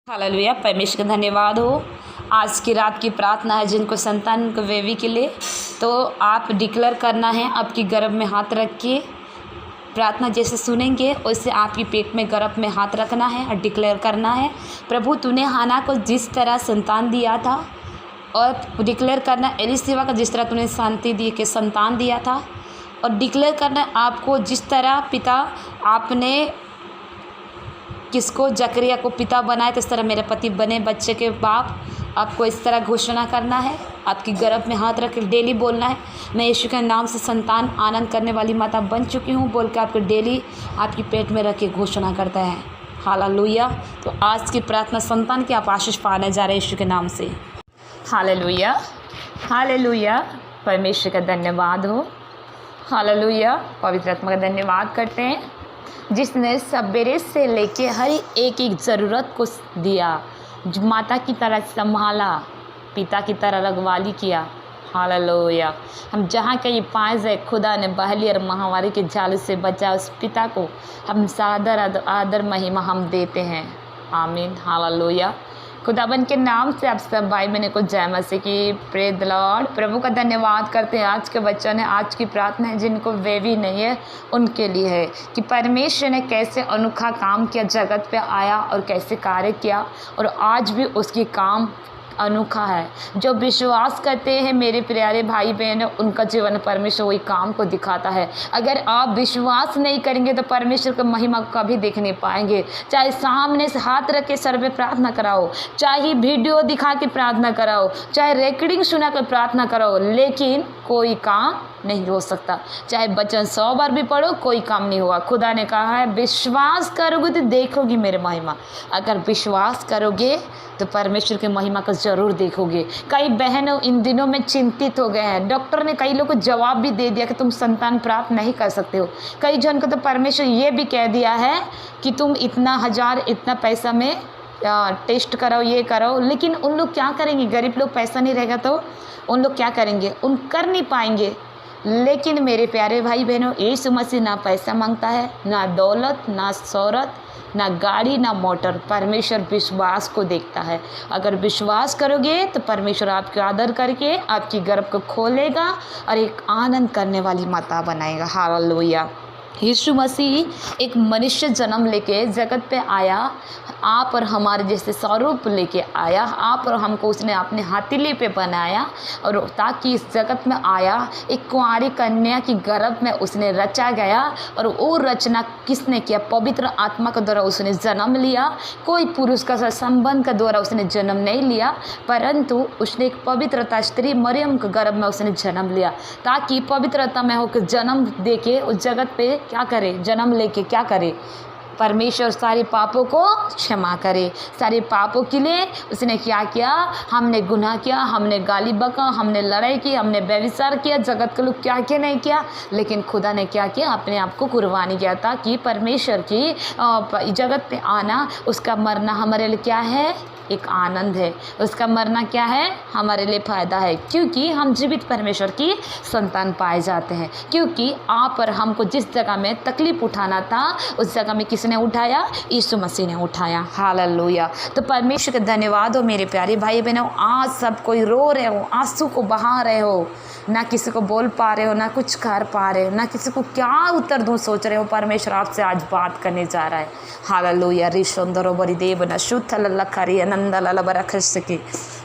Hallelujah. परमेश्वर का धन्यवाद हो। आज की रात की प्रार्थना है जिनको संतान को वेवी के लिए, तो आप डिक्लेयर करना है, आपकी गर्भ में हाथ रखिए। प्रार्थना जैसे सुनेंगे वैसे आपकी पेट में गर्भ में हाथ रखना है और डिक्लेयर करना है, प्रभु तूने हाना को जिस तरह संतान दिया था, और डिक्लेयर करना एलिशिबा का जिस तरह तूने शांति दी के संतान दिया था, और डिक्लेयर करना आपको जिस तरह पिता आपने किसको जकरिया को पिता बनाए तो इस तरह मेरे पति बने बच्चे के बाप। आपको इस तरह घोषणा करना है, आपकी गर्भ में हाथ रख के डेली बोलना है, मैं यीशु के नाम से संतान आनंद करने वाली माता बन चुकी हूँ बोल के आपको डेली आपकी पेट में रख के घोषणा करता है। हालेलुया। तो आज की प्रार्थना संतान की आप आशीष पाने जा रहे हैं यीशु के नाम से। Hallelujah, hallelujah. परमेश्वर का धन्यवाद हो। हालेलुया। पवित्र आत्मा का धन्यवाद करते हैं जिसने सवेरे से लेके हर एक एक ज़रूरत को दिया, माता की तरह संभाला, पिता की तरह रखवाली किया। हालेलुया। हम जहाँ कहीं पाए जाए खुदा ने बहली और महामारी के जाल से बचा, उस पिता को हम सादर आदर महिमा हम देते हैं। आमीन। हालेलुया। खुदाबंद के नाम से आप सब भाई बहनों को जय मसीह की। Praise the Lord. प्रभु का धन्यवाद करते हैं। आज के वचन है, आज की प्रार्थना है जिनको वेवी नहीं है उनके लिए है कि परमेश्वर ने कैसे अनोखा काम किया, जगत पे आया और कैसे कार्य किया, और आज भी उसकी काम अनोखा है। जो विश्वास करते हैं मेरे प्यारे भाई बहन, उनका जीवन परमेश्वर वही काम को दिखाता है। अगर आप विश्वास नहीं करेंगे तो परमेश्वर की महिमा को कभी देख नहीं पाएंगे। चाहे सामने से हाथ रख के सर पे प्रार्थना कराओ, चाहे वीडियो दिखा के प्रार्थना कराओ, चाहे रिकॉर्डिंग सुना कर प्रार्थना कराओ, लेकिन कोई काम नहीं हो सकता। चाहे वचन 100 बार भी पढ़ो, कोई काम नहीं होगा। खुदा ने कहा है विश्वास करोगे तो देखोगे मेरे महिमा। अगर विश्वास करोगे तो परमेश्वर की महिमा को जरूर देखोगे। कई बहनों इन दिनों में चिंतित हो गए हैं। डॉक्टर ने कई लोगों को जवाब भी दे दिया कि तुम संतान प्राप्त नहीं कर सकते हो। कई जन को तो परमेश्वर ये भी कह दिया है कि तुम इतना पैसा में टेस्ट कराओ, ये कराओ। लेकिन उन लोग क्या करेंगे? गरीब लोग पैसा नहीं रहेगा तो उन लोग क्या करेंगे? उन कर नहीं पाएंगे। लेकिन मेरे प्यारे भाई बहनों, यीशु मसीह ना पैसा मांगता है, ना दौलत, ना शोहरत, ना गाड़ी, ना मोटर। परमेश्वर विश्वास को देखता है। अगर विश्वास करोगे तो परमेश्वर आपके आदर करके आपकी गर्भ को खोलेगा और एक आनंद करने वाली माता बनाएगा। हालेलुया। यीशु मसीह एक मनुष्य जन्म लेके जगत पे आया, आप और हमारे जैसे स्वरूप लेके आया। आप और हमको उसने अपने हथेली पे बनाया, और ताकि इस जगत में आया एक कुंवारी कन्या की गर्भ में उसने रचा गया। और वो रचना किसने किया? पवित्र आत्मा के द्वारा उसने जन्म लिया। कोई पुरुष का संबंध के द्वारा उसने जन्म नहीं लिया, परंतु उसने एक पवित्रता स्त्री मरियम के गर्भ में उसने जन्म लिया, ताकि पवित्रता में होकर जन्म दे के उस जगत पे क्या करे? जन्म लेके क्या करे? परमेश्वर सारे पापों को क्षमा करे। सारे पापों के लिए उसने क्या किया? हमने गुनाह किया, हमने गाली बका, हमने लड़ाई की, हमने व्यभिचार किया, जगत के लोग क्या क्या नहीं किया, लेकिन खुदा ने क्या किया? अपने आप को कुर्बानी किया, ताकि परमेश्वर की जगत पे आना, उसका मरना हमारे लिए क्या है? एक आनंद है। उसका मरना क्या है? हमारे लिए फ़ायदा है, क्योंकि हम जीवित परमेश्वर की संतान पाए जाते हैं। क्योंकि आप और हमको जिस जगह में तकलीफ़ उठाना था, उस जगह में किसने उठाया? यीशु मसीह ने उठाया। हालेलुया। तो परमेश्वर का धन्यवाद हो मेरे प्यारे भाई बहनों। आज सब कोई रो रहे हो, आंसू को बहा रहे हो, ना किसी को बोल पा रहे हो, ना कुछ कर पा रहे हो, ना किसी को क्या उत्तर दूँ सोच रहे हो। परमेश्वर आपसे आज बात करने जा रहा है। हालेलुया। रिशोंदरो बरिदेव न शुद्ध लखरी नंदल बरखसकी।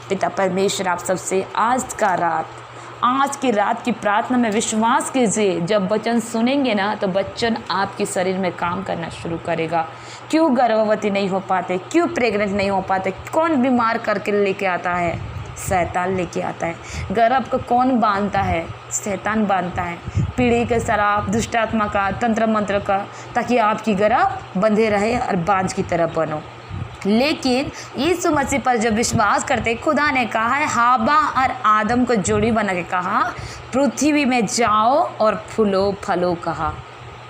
पिता परमेश्वर आप सबसे आज की रात की प्रार्थना में विश्वास कीजिए। जब वचन सुनेंगे ना तो वचन आपके शरीर में काम करना शुरू करेगा। क्यों गर्भवती नहीं हो पाते? क्यों प्रेग्नेंट नहीं हो पाते? कौन बीमार करके लेके आता है? शैतान लेके आता है। गर्भ को कौन बांधता है? शैतान बांधता है। पीढ़ी के शराब, दुष्ट आत्मा का, तंत्र मंत्र का, ताकि आपकी गर्भ बंधे रहे और बांझ की तरह बनो। लेकिन यीशु मसीह पर जब विश्वास करते, खुदा ने कहा है, हवा और आदम को जोड़ी बना के कहा, पृथ्वी में जाओ और फूलो फलो कहा।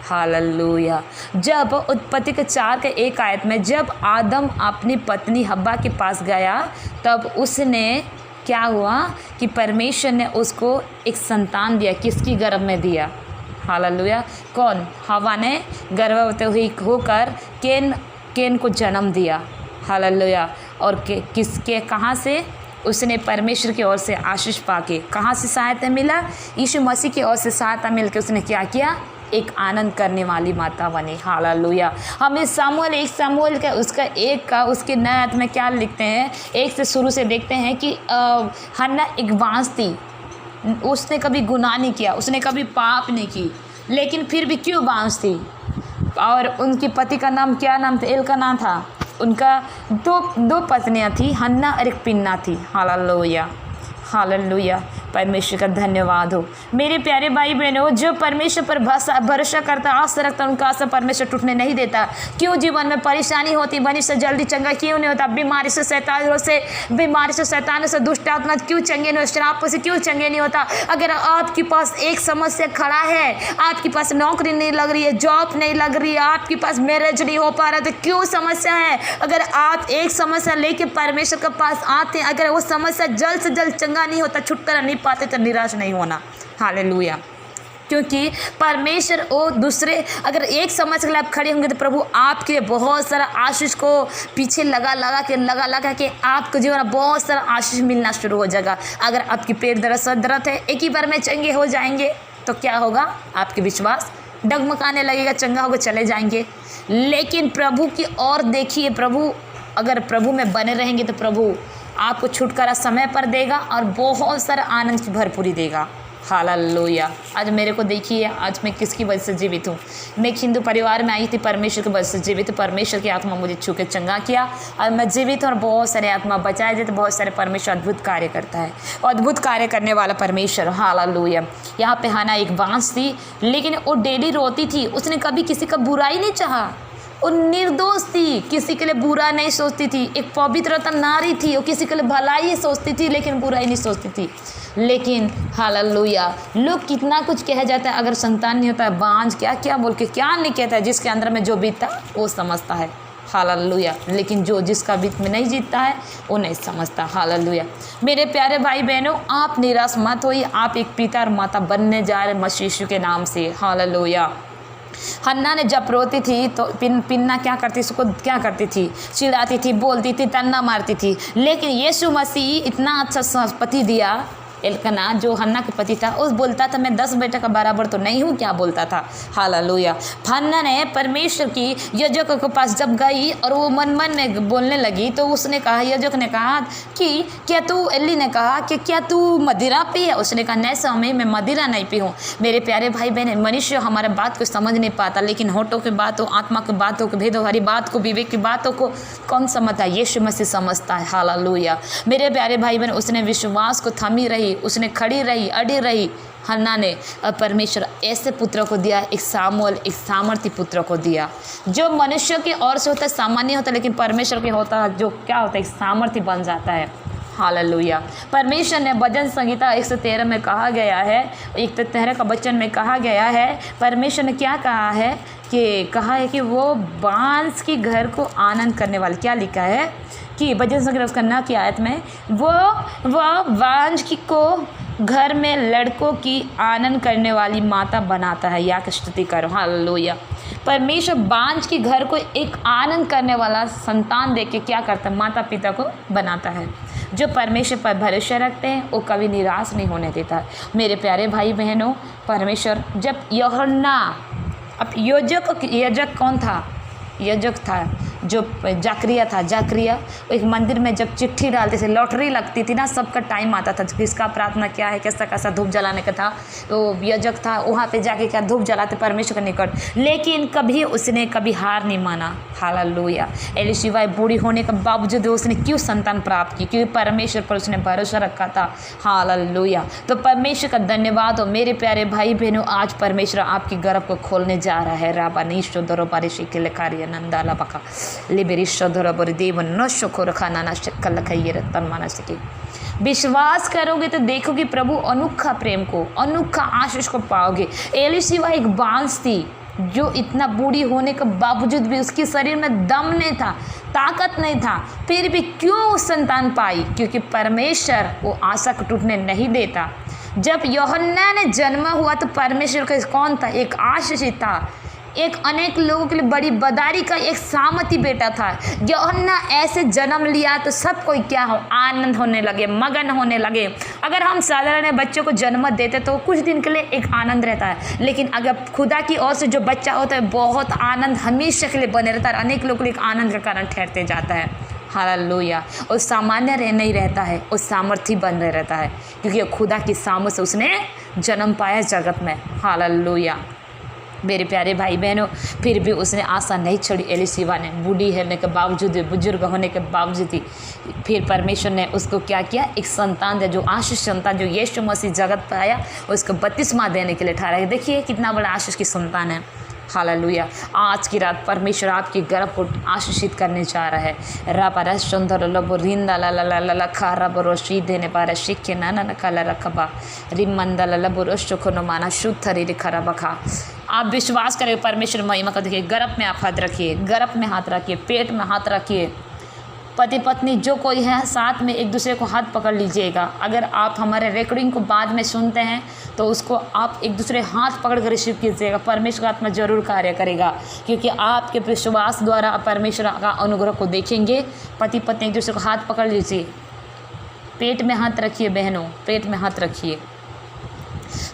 हालेलुया। जब उत्पत्ति के 4 के 1 आयत में जब आदम अपनी पत्नी हव्वा के पास गया, तब उसने क्या हुआ कि परमेश्वर ने उसको एक संतान दिया। किसकी गर्भ में दिया? हालेलुया। कौन? हव्वा ने गर्भवती होकर केन को जन्म दिया। हालेलुया। और किसके कहाँ से? उसने परमेश्वर की ओर से आशीष पाके, कहाँ से सहायता मिला? यीशु मसीह की ओर से सहायता मिलकर उसने क्या किया? एक आनंद करने वाली माता बनी। हालेलुया। हमें सामुएल का उसके नए में क्या लिखते हैं? 1 से शुरू से देखते हैं कि हन्ना एक बांस थी, उसने कभी गुनाह नहीं किया, उसने कभी पाप नहीं की, लेकिन फिर भी क्यों बांस थी? और उनके पति का नाम क्या नाम था? एल्काना था। उनका दो पत्नियां थी, हन्ना और एक पिन्ना थी। Hallelujah, hallelujah. परमेश्वर का धन्यवाद हो। मेरे प्यारे भाई बहनों, जो परमेश्वर पर भरोसा करता, आस्था रखता, उनका आशा परमेश्वर टूटने नहीं देता। क्यों जीवन में परेशानी होती, मनुष्य जल्दी चंगा क्यों नहीं होता? बीमारी से, शैतानों से, दुष्ट आत्मा क्यों चंगे नहीं, श्राप से क्यों चंगे नहीं होता? अगर आपके पास एक समस्या खड़ा है, आपके पास नौकरी नहीं लग रही है, जॉब नहीं लग रही है, आपके पास मैरिज नहीं हो पा रहा, तो क्यों समस्या है? अगर आप एक समस्या लेके परमेश्वर के पास आते हैं, अगर वो समस्या जल्द से जल्द चंगा नहीं होता, छुटकारा नहीं पाते, तो निराश नहीं होना। हालेलुया। क्योंकि परमेश्वर वो दूसरे, अगर एक समझ के लिए आप खड़े होंगे तो प्रभु आपके बहुत सारा आशीष को पीछे लगा के आपको जीवन में बहुत सारा आशीष मिलना शुरू हो जाएगा। अगर आपकी पेट दर्द है, एक ही बार में चंगे हो जाएंगे तो क्या होगा? आपके विश्वास डगमगाने लगेगा, चंगा होकर चले जाएंगे। लेकिन प्रभु की ओर देखिए, अगर प्रभु में बने रहेंगे तो प्रभु आपको छुटकारा समय पर देगा और बहुत सारा आनंद की भरपूरी देगा। हालेलुया। आज मेरे को देखिए, आज मैं किसकी वजह से जीवित हूँ? मैं एक हिंदू परिवार में आई थी, परमेश्वर की वजह से जीवित। परमेश्वर की आत्मा मुझे छू के चंगा किया और मैं जीवित हूँ और बहुत सारे आत्मा बचाए जाते, बहुत सारे परमेश्वर अद्भुत कार्य करता है, अद्भुत कार्य करने वाला परमेश्वर। हालेलुया। यहाँ पे हन्ना एक बांस थी, लेकिन वो डेली रोती थी, उसने कभी किसी का बुराई नहीं चाहा, वो निर्दोष थी, किसी के लिए बुरा नहीं सोचती थी, एक पवित्रता नारी थी, वो किसी के लिए भलाई सोचती थी लेकिन बुराई नहीं सोचती थी। लेकिन हालेलुया, लोग कितना कुछ कह जाता है, अगर संतान नहीं होता है, बांझ क्या बोल के क्या नहीं कहता है, जिसके अंदर में जो बीतता वो समझता है। हालेलुया। लेकिन जिसका बीत में नहीं जीतता है वो नहीं समझता। हालेलुया। मेरे प्यारे भाई बहनों, आप निराश मत होइए, आप एक पिता और माता बनने जा रहे मसीह यीशु के नाम से। हालेलुया। हन्ना ने जब रोती थी तो पिन्ना क्या करती, उसको क्या करती थी? चिढ़ाती थी, बोलती थी, तन्ना मारती थी। लेकिन यीशु मसीह इतना अच्छा पति दिया, एल्काना जो हन्ना के पति था, उस बोलता था मैं 10 बेटे का बराबर तो नहीं हूँ, क्या बोलता था? हालेलुया। हन्ना ने परमेश्वर की याजक के पास जब गई और वो मन में बोलने लगी, तो उसने कहा, याजक ने कहा कि क्या तू, एली ने कहा कि क्या तू मदिरा पी है? उसने कहा नहीं स्वामी, मैं मदिरा नहीं पी हूँ। मेरे प्यारे भाई बहन, मनुष्य हमारे बात को समझ नहीं पाता, लेकिन होठों की बातों, आत्मा की बातों को, भेदभारी बात को, विवेक की बातों को कौन समझता है? यीशु मसीह समझता है। हालेलुया। मेरे प्यारे भाई बहन, उसने विश्वास को थमी रही, उसने खड़ी रही, अड़ी रही हन्ना ने, और परमेश्वर ऐसे पुत्र को दिया, एक सामुएल, एक सामर्थी पुत्र को दिया। जो मनुष्य की ओर से होता है सामान्य होता है, लेकिन परमेश्वर के होता है जो क्या होता है? एक सामर्थी बन जाता है। हालेलुया। परमेश्वर ने भजन संहिता 113 में कहा गया है, 113 का वचन में कहा गया है, परमेश्वर ने क्या कहा है कि वो बांस की घर को आनंद करने वाले, क्या लिखा है कि भजन संहिता उसका ना की आयत में, वो बांस की को घर में लड़कों की आनंद करने वाली माता बनाता है। या की स्तुति करो। हालेलुया। परमेश्वर बांझ की घर को एक आनंद करने वाला संतान देके क्या करता है? माता पिता को बनाता है। जो परमेश्वर पर भरोसा रखते हैं वो कभी निराश नहीं होने देता है। मेरे प्यारे भाई बहनों, परमेश्वर जब यूहन्ना, अब याजक कौन था? याजक था जो जाकरिया था। जाकरिया एक मंदिर में जब चिट्ठी डालते थे, लॉटरी लगती थी ना, सबका टाइम आता था, किसका प्रार्थना क्या है, कैसा धूप जलाने का था, तो याजक था, वहाँ पे जाके क्या धूप जलाते परमेश्वर के निकट। लेकिन उसने कभी हार नहीं माना। हालेलुया। एलीशिबा बूढ़ी होने के बावजूद उसने क्यों संतान प्राप्त की? क्योंकि परमेश्वर पर उसने भरोसा रखा था। हालेलुया। तो परमेश्वर का धन्यवाद हो। मेरे प्यारे भाई बहनों, आज परमेश्वर आपकी गर्भ को खोलने जा रहा है। राबा नीशो दरो बारिशी के लेकारिया नंदाला बका विश्वास करोगे तो देखोगे प्रभु अनोखा प्रेम को, अनोखा आशीष को पाओगे। एलीशिबा एक बांस थी जो इतना बूढ़ी होने के बावजूद भी उसके शरीर में दम नहीं था, ताकत नहीं था, फिर भी क्यों संतान पाई? क्योंकि परमेश्वर वो आशा को टूटने नहीं देता। जब यूहन्ना ने जन्म हुआ तो परमेश्वर का कौन था? एक आशीष था, एक अनेक लोगों के लिए बड़ी बदारी का एक सामर्थी बेटा था। यूहन्ना ऐसे जन्म लिया तो सब कोई क्या हो, आनंद होने लगे, मगन होने लगे। अगर हम साधारण बच्चों को जन्म देते तो कुछ दिन के लिए एक आनंद रहता है, लेकिन अगर खुदा की ओर से जो बच्चा होता है बहुत आनंद हमेशा के लिए बने रहता है, अनेक लोगों के लिए एक आनंद का कारण ठहरते जाता है। हालेलुया। और सामान्य नहीं रहता है, वो सामर्थी बन रहता है, क्योंकि खुदा की सामर्थ से उसने जन्म पाया जगत में। हालेलुया। मेरे प्यारे भाई बहनों, फिर भी उसने आशा नहीं छोड़ी। एलीशिबा ने बूढ़ी होने के बावजूद, बुजुर्ग होने के बावजूद ही फिर परमेश्वर ने उसको क्या किया, एक संतान दिया, जो आशीष संतान, जो यीशु मसीह जगत पर आया, उसको बपतिस्मा देने के लिए ठहरा। देखिए कितना बड़ा आशीष की संतान है। हालेलुया। आज की रात परमेश्वर आपके गर्भ को आशीषित करने जा रहा है। रबा सुंदर लबो रिंदा ला ला ला ला ला खा रबो रोशी देने पारा शिक्के ना ना काला रखबा रिमंदा ला लबो रोशो को माना शुद्धरी खरा बखा। आप विश्वास करें, परमेश्वर महिमा को देखिए। गर्भ में आप हाथ रखिए, गर्भ में हाथ रखिए, पेट में हाथ रखिए। पति पत्नी जो कोई है साथ में एक दूसरे को हाथ पकड़ लीजिएगा। अगर आप हमारे रिकॉर्डिंग को बाद में सुनते हैं तो उसको आप एक दूसरे हाथ पकड़ कर रिसीव कीजिएगा। परमेश्वर का आत्मा जरूर कार्य करेगा, क्योंकि आपके विश्वास द्वारा आप परमेश्वर का अनुग्रह को देखेंगे। पति पत्नी एक दूसरे को हाथ पकड़ लीजिए, पेट में हाथ रखिए बहनों, पेट में हाथ रखिए।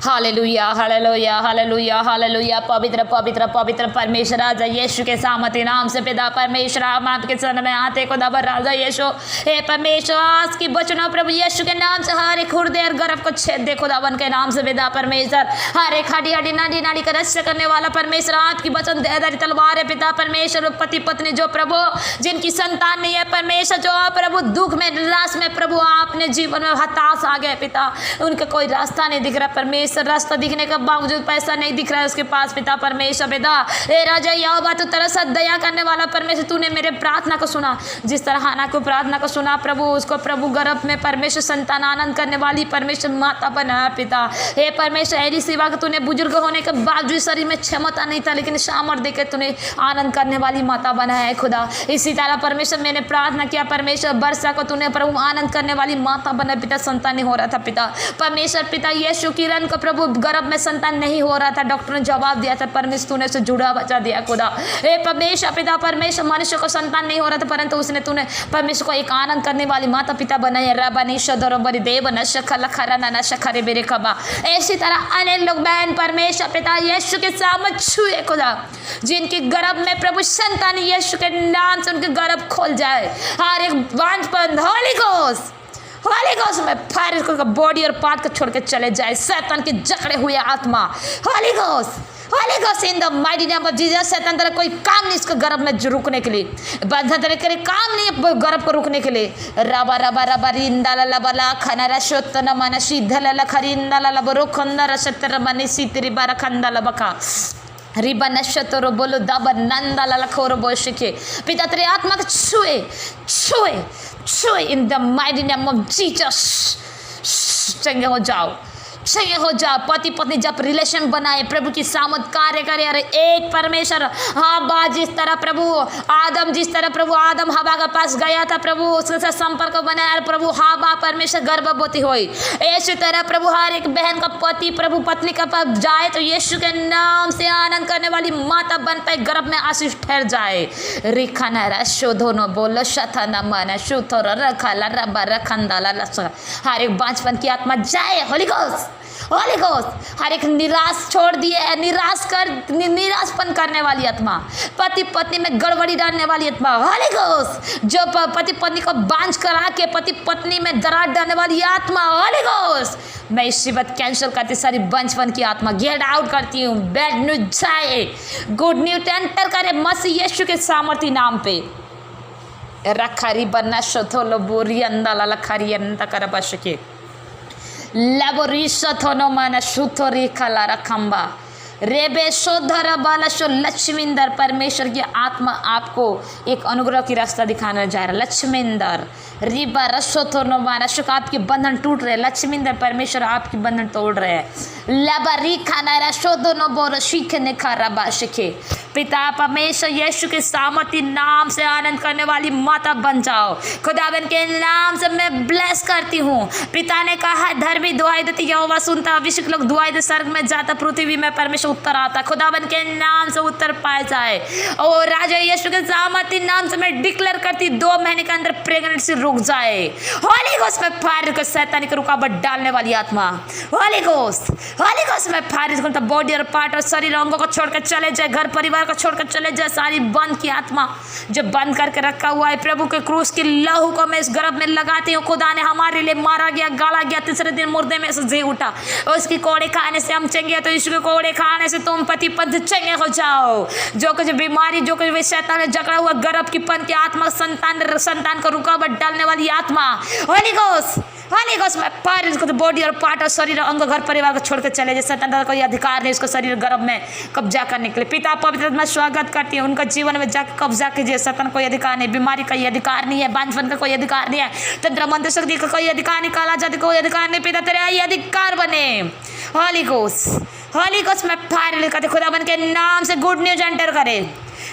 Hallelujah hallelujah hallelujah hallelujah. पवित्र पवित्र पवित्र परमेश्वर राजा यीशु के सामर्थ्य नाम से पिता परमेश्वर, हम आपके चरण में आते को दबर राजा यीशु। हे परमेश्वर, आज की वचनों प्रभु यीशु के नाम से हर एक हृदय और गर्भ को छेद दे खुदावन के नाम से पिता परमेश्वर। हर एक हड्डी हड्डी नाड़ी नाड़ी का रक्षा करने वाला परमेश्वर, आपकी वचन दयादारी तलवार है पिता परमेश्वर। पति पत्नी जो प्रभु जिनकी संतान नहीं है परमेश्वर, जो प्रभु दुख में निराश में प्रभु आपने जीवन में हताश आ गए पिता, उनका कोई रास्ता नहीं दिख रहा परमेश्वर। रास्ता दिखने के बावजूद पैसा नहीं दिख रहा है उसके पास पिता परमेश्वर। पिता हे राजा यहोवा, तू तरस दया करने वाला परमेश्वर, तूने मेरे प्रार्थना को सुना। जिस तरह हाना को प्रार्थना को सुना प्रभु, उसको प्रभु गर्भ में परमेश्वर संतान आनंद करने वाली परमेश्वर माता बनाया पिता। हे परमेश्वर, एलीशिबा को तूने बुजुर्ग होने के बावजूद शरीर में क्षमता नहीं था, लेकिन सामर्थ्य देकर तूने आनंद करने वाली माता बनाया है खुदा। इसी तरह परमेश्वर मैंने प्रार्थना किया परमेश्वर, वर्षा को तूने प्रभु आनंद करने वाली माता बना पिता। संतान नहीं हो रहा था पिता परमेश्वर। पिता यीशु किरण को प्रभु गर्भ में संतान नहीं हो रहा था, डॉक्टर ने जवाब दिया था परमेश्वर, तूने उसे जुड़ा बचा दिया खुदा। हे परमेश्वर पिता परमेश्वर, मनुष्य को संतान नहीं हो रहा था, परंतु उसने तूने परमेश्वर को एक आनंद करने वाली माता पिता बनाई है। रबानी शदर बरी देव न शखला खरा ना शखरे बेरे खबा। इसी तरह अनेक लोग बहन परमेश्वर पिता यीशु के सामने छुए खुदा, जिनके गर्भ में प्रभु संतान यीशु के नाम से उनके गर्भ खोल जाए। हर एक बांझपन होली घोस्ट में फायर करके बॉडी और पार्ट को छोड़ के चले जाए, शैतान के जकड़े हुए आत्मा। Holi ghost in the mighty name of Jesus. शैतान तेरा कोई काम नहीं इसको गर्भ में रुकने के लिए, बंधन तेरे करे काम नहीं गर्भ को रुकने के लिए। रबा रबा रबा रिंदा ला बला खनरा शोतन मन सीधल ला खरिंदा ला बरो खंदर शतर मनि सीतरी बारा खंदा ला बका रिबा नशतरो बोलो दब नंदा ला खोरो बोशिके। पिता तेरे आत्मा को छुए in the mighty name of Jesus. चंगे हो जाओ, चंगे हो जाओ। पति पत्नी जब रिलेशन बनाए प्रभु की सामत कार्य करे। अरे एक परमेश्वर हवा जिस तरह प्रभु आदम हवा के पास गया था प्रभु, उसके साथ संपर्क बनाया प्रभु, हवा परमेश्वर गर्भवती हुई। इसी तरह प्रभु हर एक बहन का पति प्रभु पत्नी का पास जाए तो यीशु के नाम से आनंद करने वाली माता बन पाए, गर्भ में आशीष ठहर जाए। रिखाना रशोधोनो बोलो शथना मन शुथो रखला रबा रखंदाला लसा। हर एक बांझपन की आत्मा जाए। होली घोस्ट हर एक निराश छोड़ दिए, निराशपन करने वाली आत्मा, पति पत्नी में गड़बड़ी डालने वाली आत्मा। होली घोस्ट जो पति पत्नी को बांझ करा के पति पत्नी में दरार डालने वाली आत्मा। होली घोस्ट मैं इसी बात कैंसिल करती, सारी बंचपन की आत्मा गेट आउट करती हूँ। बैड न्यूज जाए, गुड न्यूज एंटर करे मसीह यीशु के सामर्थ्य नाम पे। रखरी बन्ना शोथोलो बोरी अंदाला लखरी अंता कर बशके लबोरिशथोनो माना शुथोरी खला रखंबा रेबे शोधर बालशो। लक्ष्मींदर परमेश्वर की आत्मा आपको एक अनुग्रह की रास्ता दिखाने जा रहा है। लक्ष्मींदर रिबा रसोथोनो माना शुक आपके बंधन टूट रहे। लक्ष्मींदर परमेश्वर आपकी बंधन तोड़ रहे हैं। लबरी खाना रसोदोनो बोरो सीखने खा बाशिखे। पिता परमेश्वर यीशु के सामर्थ्य नाम से आनंद करने वाली माता बन जाओ। खुदावन के नाम से मैं ब्लेस करती हूँ। पिता ने कहा धर्मी दुआएं देती यहोवा सुनता, अभिषेक लोग दुआएं दे स्वर्ग में जाता, पृथ्वी में परमेश्वर उत्तर आता है, खुदावन के नाम से उत्तर पाया जाए। और राजा यीशु के सामर्थी नाम से मैं डिक्लेयर करती 2 महीने के अंदर प्रेगनेंसी रुक जाए। होली घोस्ट में फायर को शैतानी की रुकावट डालने वाली आत्मा, होली घोस्ट में फायर को बॉडी और पार्ट और शरीर अंगों को छोड़कर चले जाए, घर परिवार को छोड़कर चले जाए। सारी बंद की आत्मा जो बंद करके रखा हुआ है, प्रभु के क्रूस की लहू को मैं इस गर्भ में लगाती हूँ। खुदा ने हमारे लिए मारा गया, गाला गया, तीसरे दिन मुर्दे में से जी उठा। उसकी कोड़े खाने से हम चंगे, तो यीशु के कोड़े खाने से तुम पति पत्नी चंगे हो जाओ। जो कुछ बीमारी, जो कुछ शैतान ने जकड़ा हुआ गर्भ की पन की आत्मा, संतान को रुकावट डालने वाली आत्मा, होली घोस्ट में पार इसको तो बॉडी और पार्ट और शरीर और अंग घर परिवार को छोड़कर चले जाए। शैतान का कोई अधिकार नहीं इसको शरीर गर्भ में कब्जा करने के लिए। पिता पवित्र मैं स्वागत करती हूँ, उनका जीवन में जाकर कब्जा कीजिए। शैतान कोई अधिकार नहीं, बीमारी का अधिकार नहीं है, बांझपन का कोई अधिकार नहीं है, तंत्र मंत्र शक्ति का कोई अधिकार नहीं, काला जाति कोई अधिकार नहीं। पिता तेरे अधिकार बने। होली घोस्ट में फायर करते खुदावन के नाम से गुड न्यूज एंटर करे।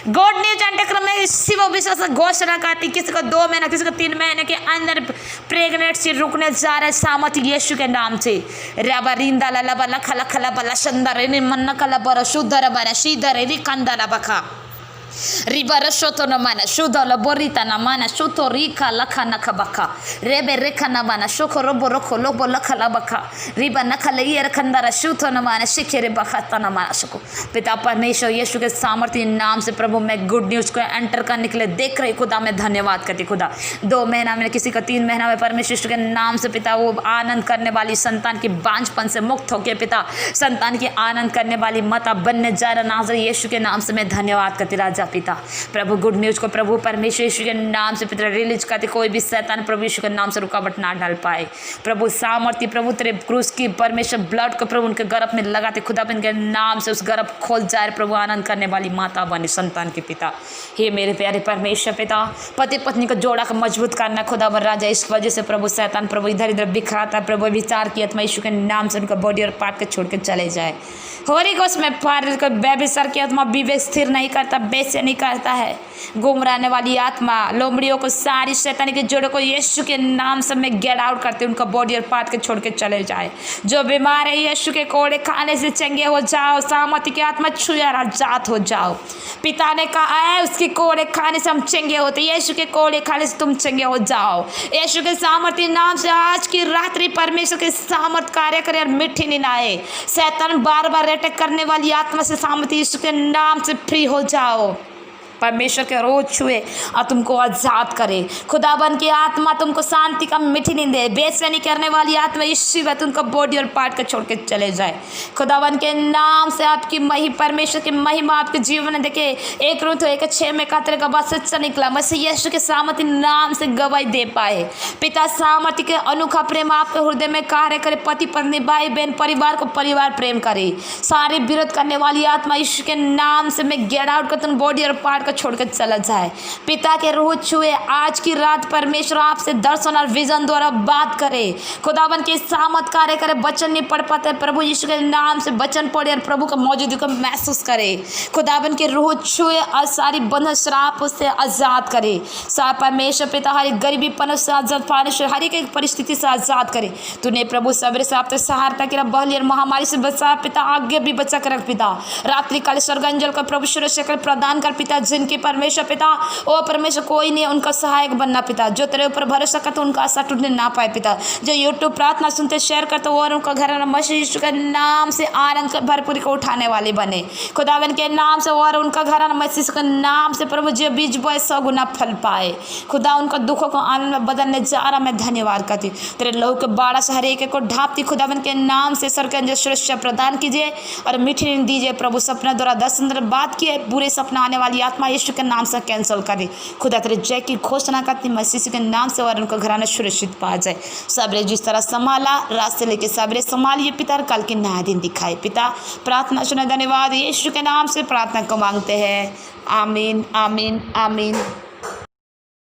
गुड न्यूज एंटर में इसी वो विश्वास घोषणा करती, किसी को 2 महीना, किसी को 3 महीने के अंदर प्रेगनेंसी रुकने जा रहे सामर्थ्य यीशु के नाम से। रबा रिंदा ला लबा लखा लखा लबा लशंदर रे मन कला बर शुद्धर बना शीधर रे कंदा बखा Ribara shoto na mana shudo la borita na mana shuto rika laka nakabaka rebe reka na mana shoko robo roko lobo laka labaka riba nakale yer kandara shuto na mana शिखरे बखाता ना मारा सको। पिता परमेश्वर यीशु के सामर्थ्य नाम से प्रभु मैं गुड न्यूज को एंटर करने के लिए देख रही खुदा मैं धन्यवाद करती। खुदा 2 महीना में, किसी का 3 महीना में, परमेश्वर यीशु के नाम से पिता वो आनंद करने वाली संतान की बांझपन से मुक्त होकर पिता संतान की आनंद करने वाली माता बनने जा रहा नाज़रेत यीशु के नाम से मैं धन्यवाद करती राजा पिता। प्रभु गुड न्यूज को प्रभु परमेश्वर यीशु के नाम से पिता रिलीज करते, कोई भी शैतान प्रभु यीशु के नाम से रुकावट ना डाल पाए। प्रभु सामर्थ्य प्रभु तेरे क्रूस की परमेश्वर ब्लड को प्रभु उनके गर्भ में लगाते खुदा के नाम से उस गर्भ खोल जाए। प्रभु आनंद करने वाली माता बने संतान के पिता। हे मेरे प्यारे परमेश्वर पिता, पति पत्नी को जोड़ा कर मजबूत करना खुदा बर राजा। इस वजह से प्रभु शैतान प्रभु इधर इधर बिखराता, प्रभु विचार की आत्मा यीशु के नाम से उनका बॉडी और पार्ट के छोड़ के चले जाए। होली घोस्ट में पार बेबिसर की आत्मा विवेक स्थिर नहीं करता, बेचे नहीं करता है। गुमराने वाली आत्मा लोमड़ियों को सारी शैतानी के जोड़ों को यीशु के नाम से मैं गेट आउट करते उनका बॉडी और पार्ट के छोड़ के चले जाए। जो बीमार है यीशु के कोड़े खाने से चंगे हो जाओ। सामर्थ्य की आत्मा छुया आजाद हो जाओ। पिता ने कहा है उसके कोड़े खाने से हम चंगे होते, यीशु के कोड़े खाने से तुम चंगे हो जाओ। यीशु के सामर्थ्य नाम से आज की रात्रि परमेश्वर के सामर्थ कार्य करे और मिट्टी नहीं आए। शैतान बार बार अटैक करने वाली आत्मा से सामर्थ्य यीशु के नाम से फ्री हो जाओ। परमेश्वर के रोज छुए और तुमको आजाद करे। खुदाबन की आत्मा तुमको शांति का मिठी नींद दे। बेचैनी करने वाली आत्मा इसी वक्त उनका बॉडी और पार्ट के छोड़ के चले जाए। खुदाबन के नाम से आपकी परमेश्वर की महिमा आपके जीवन में देखे। 1 कोरिन्थियों 1:6 में कहा तेरे गवाह सच्चा निकला। मसीह यीशु के सामर्थ्य नाम से गवाही दे पाए। पिता सामर्थ्य के अनोखा प्रेम आपके हृदय में कार्य करे। पति पत्नी भाई बहन परिवार को परिवार प्रेम करे। सारे विरोध करने वाली आत्मा यीशु के नाम से मैं गेट आउट कर तुम बॉडी और पार्ट को छोड़कर चला जाए। पिता के रूह छुए आज की रात परमेश्वर आपसे दर्शन और विजन द्वारा बात करे। खुदावन के सामर्थ कार्य करे। वचन नहीं पढ़ पाते, प्रभु यीशु के नाम से वचन पढ़े और प्रभु का मौजूदगी को महसूस करे। खुदावन के रूह छुए और सारी बंधन श्राप उससे आजाद करे। सा परमेश्वर पिता हर गरीबी पन से आजाद, परमेश्वर हर एक परिस्थिति से आजाद करे। तूने प्रभु सवेरे से आप सहायता की बहली और महामारी से बचा पिता, आगे भी बचा कर रख पिता। रात्रि काल स्वर्गांजल का प्रभु सुरक्षा प्रदान कर पिता। जिनकी परमेश्वर पिता ओ परमेश्वर कोई नहीं उनका सहायक बनना पिता। जो तेरे ऊपर भरोसा करते उनका आशा टूटने ना पाए पिता। जो यूट्यूब प्रार्थना सुनते शेयर करते और उनका घर मसीह यीशु के नाम से आनंद का भरपूरी को उठाने वाले बने। खुदावन के नाम से और उनका घर मसीह यीशु के नाम से प्रभु जो बीज बोए 100 गुना फल पाए। खुदा उनका दुखों को आनंद में बदलने जा रहा। मैं धन्यवाद करती तेरे लहू के बाड़ा से हर एक को ढापती। खुदावन के नाम से स्वर्ग सुरक्षा प्रदान कीजिए और मीठी नींद दीजिए। प्रभु सपना द्वारा 10 दिन बात किए, बुरे सपना आने वाली आत्मा यीशु के नाम से कैंसिल करे। खुदा तेरे जय की घोषणा करती मसीह के नाम से और उनका घराना सुरक्षित पा जाए। सबरे जिस तरह संभाला रास्ते लेके सबरे संभालिए पिता, कल के नया दिन दिखाए पिता। प्रार्थना सुने, धन्यवाद यीशु के नाम से प्रार्थना को मांगते हैं। आमीन आमीन आमीन।